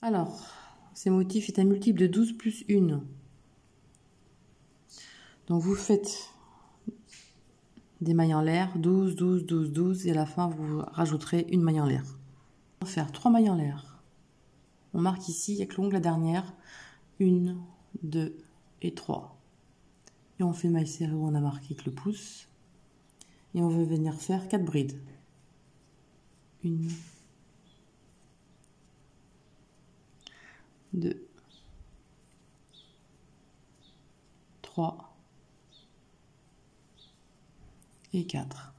Alors, ces motifs est un multiple de 12 plus 1. Donc vous faites des mailles en l'air, 12, 12, 12, 12, et à la fin vous rajouterez une maille en l'air. On va faire 3 mailles en l'air. On marque ici avec l'ongle la dernière, 1, 2 et 3. Et on fait une maille serrée où on a marqué avec le pouce. Et on veut venir faire 4 brides. 1, 2, 3 et 4.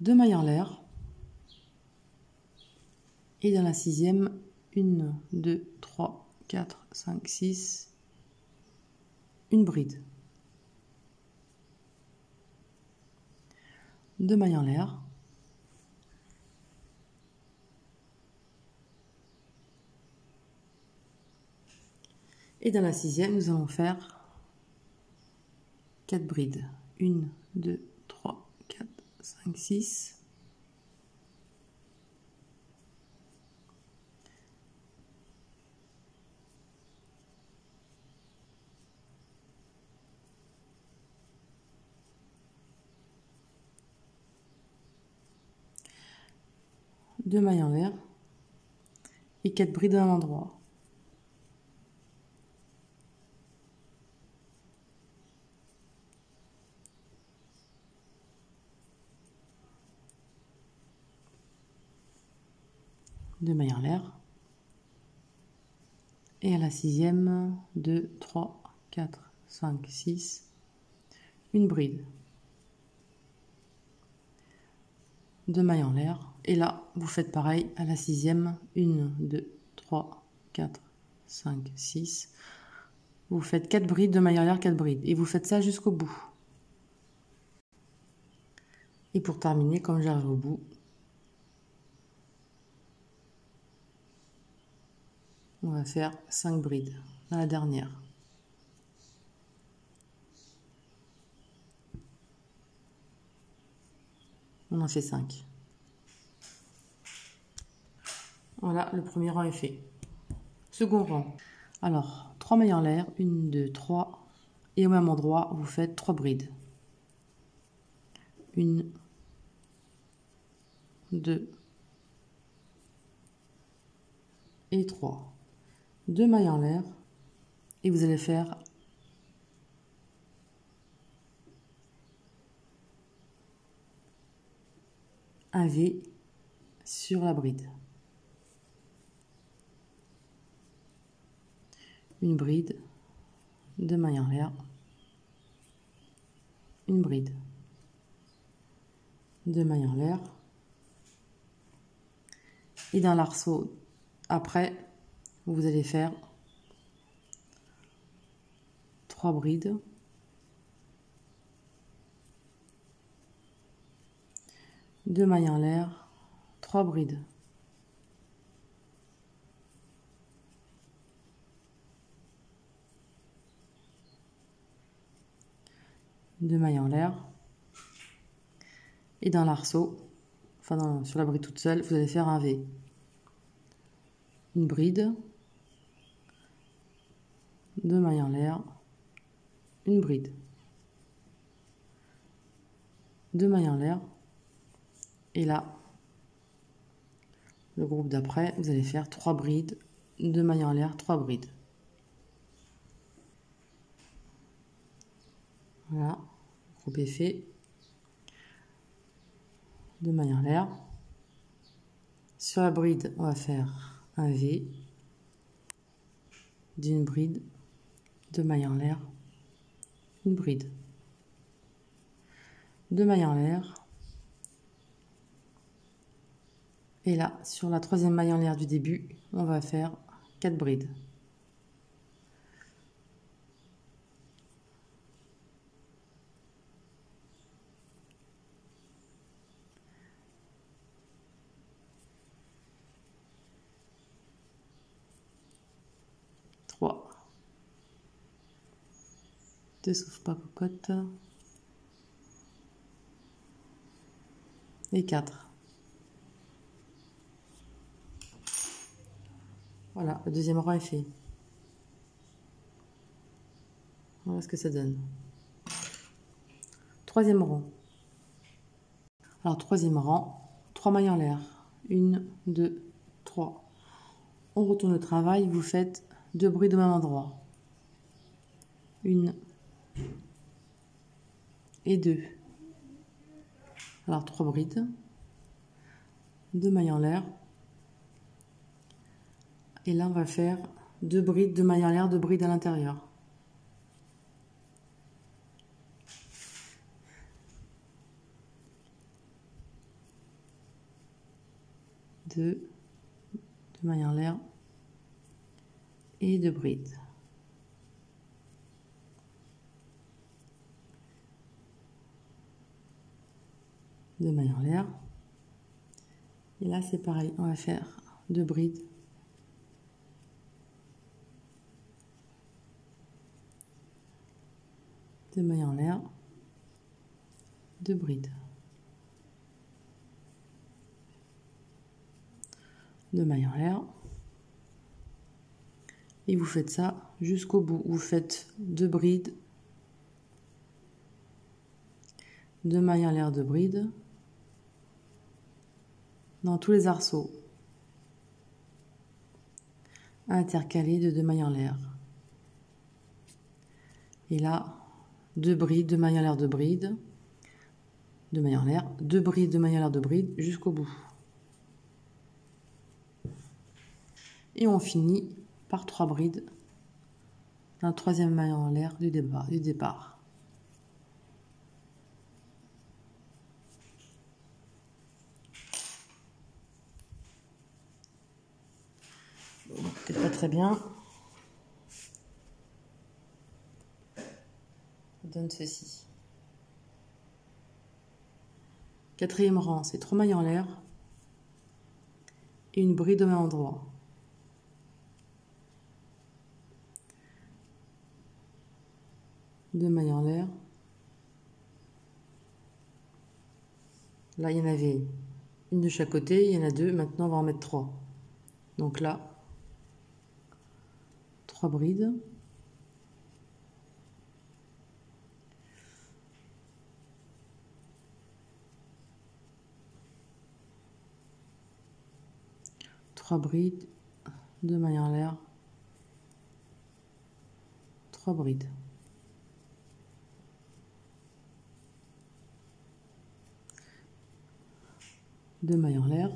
Deux mailles en l'air. Et dans la sixième, 1, 2, 3, 4, 5, 6, une bride. Deux mailles en l'air. Et dans la sixième, nous allons faire 4 brides. 1, 2, 3, 4, 5, 6. Deux mailles en l'air. Et 4 brides à un endroit. Deux mailles en l'air. Et à la sixième, 2, 3, 4, 5, 6, une bride. Deux mailles en l'air. Et là, vous faites pareil à la sixième, 1, 2, 3, 4, 5, 6. Vous faites 4 brides, 2 mailles en l'air, 4 brides. Et vous faites ça jusqu'au bout. Et pour terminer, comme j'arrive au bout, on va faire 5 brides dans la dernière. On en fait 5. Voilà, le premier rang est fait. Second rang. Alors, 3 mailles en l'air, 1, 2, 3. Et au même endroit, vous faites 3 brides. 1, 2 et 3. 2 mailles en l'air. Et vous allez faire un V sur la bride. Une bride, 2 mailles en l'air, une bride, 2 mailles en l'air. Et dans l'arceau, après, vous allez faire 3 brides, 2 mailles en l'air, 3 brides. Deux mailles en l'air. Et dans l'arceau, enfin sur la bride toute seule, vous allez faire un V. Une bride, 2 mailles en l'air, une bride, 2 mailles en l'air. Et là, le groupe d'après, vous allez faire 3 brides, 2 mailles en l'air, 3 brides. Voilà, le groupe est fait. 2 mailles en l'air. Sur la bride, on va faire un V d'une bride, 2 mailles en l'air, une bride, 2 mailles en l'air. Et là, sur la troisième maille en l'air du début, on va faire 4 brides. Trois. Deux sauve pas cocotte. et 4. Voilà, le deuxième rang est fait. Voilà ce que ça donne. Troisième rang. Alors, troisième rang, 3 mailles en l'air. 1, 2, 3. On retourne au travail, vous faites 2 brides au même endroit. 1 et 2. Alors, 3 brides. 2 mailles en l'air. Et là, on va faire 2 brides, 2 mailles en l'air, 2 brides à l'intérieur. Deux mailles en l'air et 2 brides. Deux mailles en l'air. Et là, c'est pareil, on va faire 2 brides. Deux mailles en l'air, 2 brides. 2 mailles en l'air. Et vous faites ça jusqu'au bout. Vous faites 2 brides, 2 mailles en l'air, 2 brides dans tous les arceaux, intercalés de 2 mailles en l'air. Et là, 2 brides, 2 mailles en l'air, 2 brides, 2 mailles en l'air, 2 brides, 2 mailles en l'air, 2 brides jusqu'au bout. Et on finit par 3 brides dans le troisième maille en l'air du départ. Bon, peut-être pas très bien. Ça donne ceci. Quatrième rang, c'est 3 mailles en l'air et une bride au même endroit. Deux mailles en l'air. Là, il y en avait une de chaque côté, il y en a 2. Maintenant, on va en mettre 3. Donc là, 3 brides. Trois brides, 2 mailles en l'air, 3 brides. Deux mailles en l'air.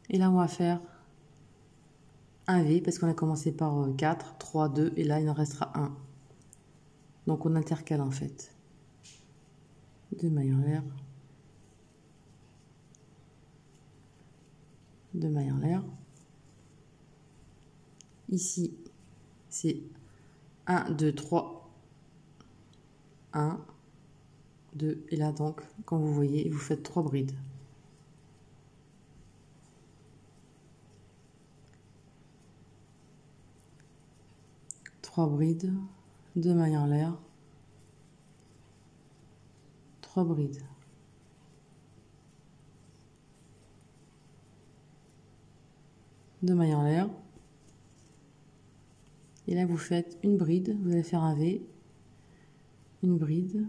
Et là, on va faire un V parce qu'on a commencé par 4, 3, 2 et là, il en restera 1. Donc, on intercale en fait. Deux mailles en l'air. Deux mailles en l'air. Ici, c'est 1, 2, 3. 1, 2. Et là, donc, quand vous voyez, vous faites 3 brides. Trois brides, 2 mailles en l'air, 3 brides. Deux mailles en l'air. Et là, vous faites une bride, vous allez faire un V, une bride,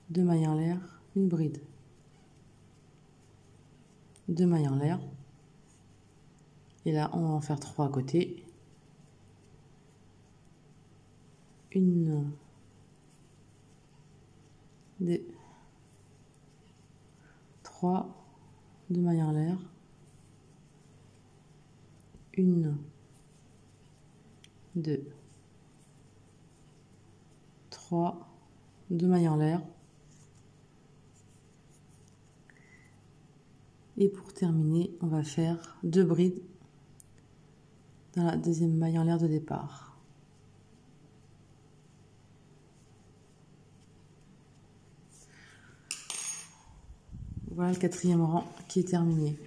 2 mailles en l'air, une bride. Deux mailles en l'air. Et là, on va en faire 3 à côté. Une, 2, 3, 2 mailles en l'air. Une, 2, 3, 2 mailles en l'air. Et pour terminer, on va faire 2 brides dans la deuxième maille en l'air de départ. Voilà le quatrième rang qui est terminé.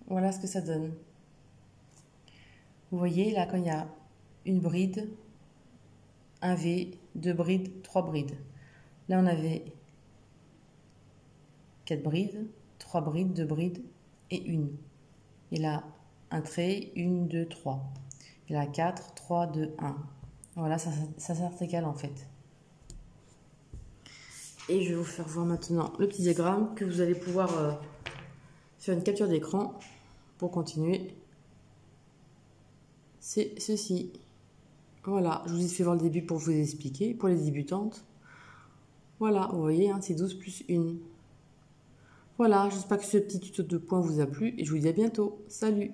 Voilà ce que ça donne. Vous voyez, là, quand il y a une bride, un V, 2 brides, 3 brides. Là, on avait 4 brides, 3 brides, 2 brides et une. Et là, un trait, 1, 2, 3. Et là, 4, 3, 2, 1. Voilà, ça s'intercale en fait. Et je vais vous faire voir maintenant le petit diagramme que vous allez pouvoir faire une capture d'écran pour continuer. C'est ceci. Voilà, je vous ai fait voir le début pour vous expliquer, pour les débutantes. Voilà, vous voyez, hein, c'est 12 plus 1. Voilà, j'espère que ce petit tuto de points vous a plu et je vous dis à bientôt. Salut!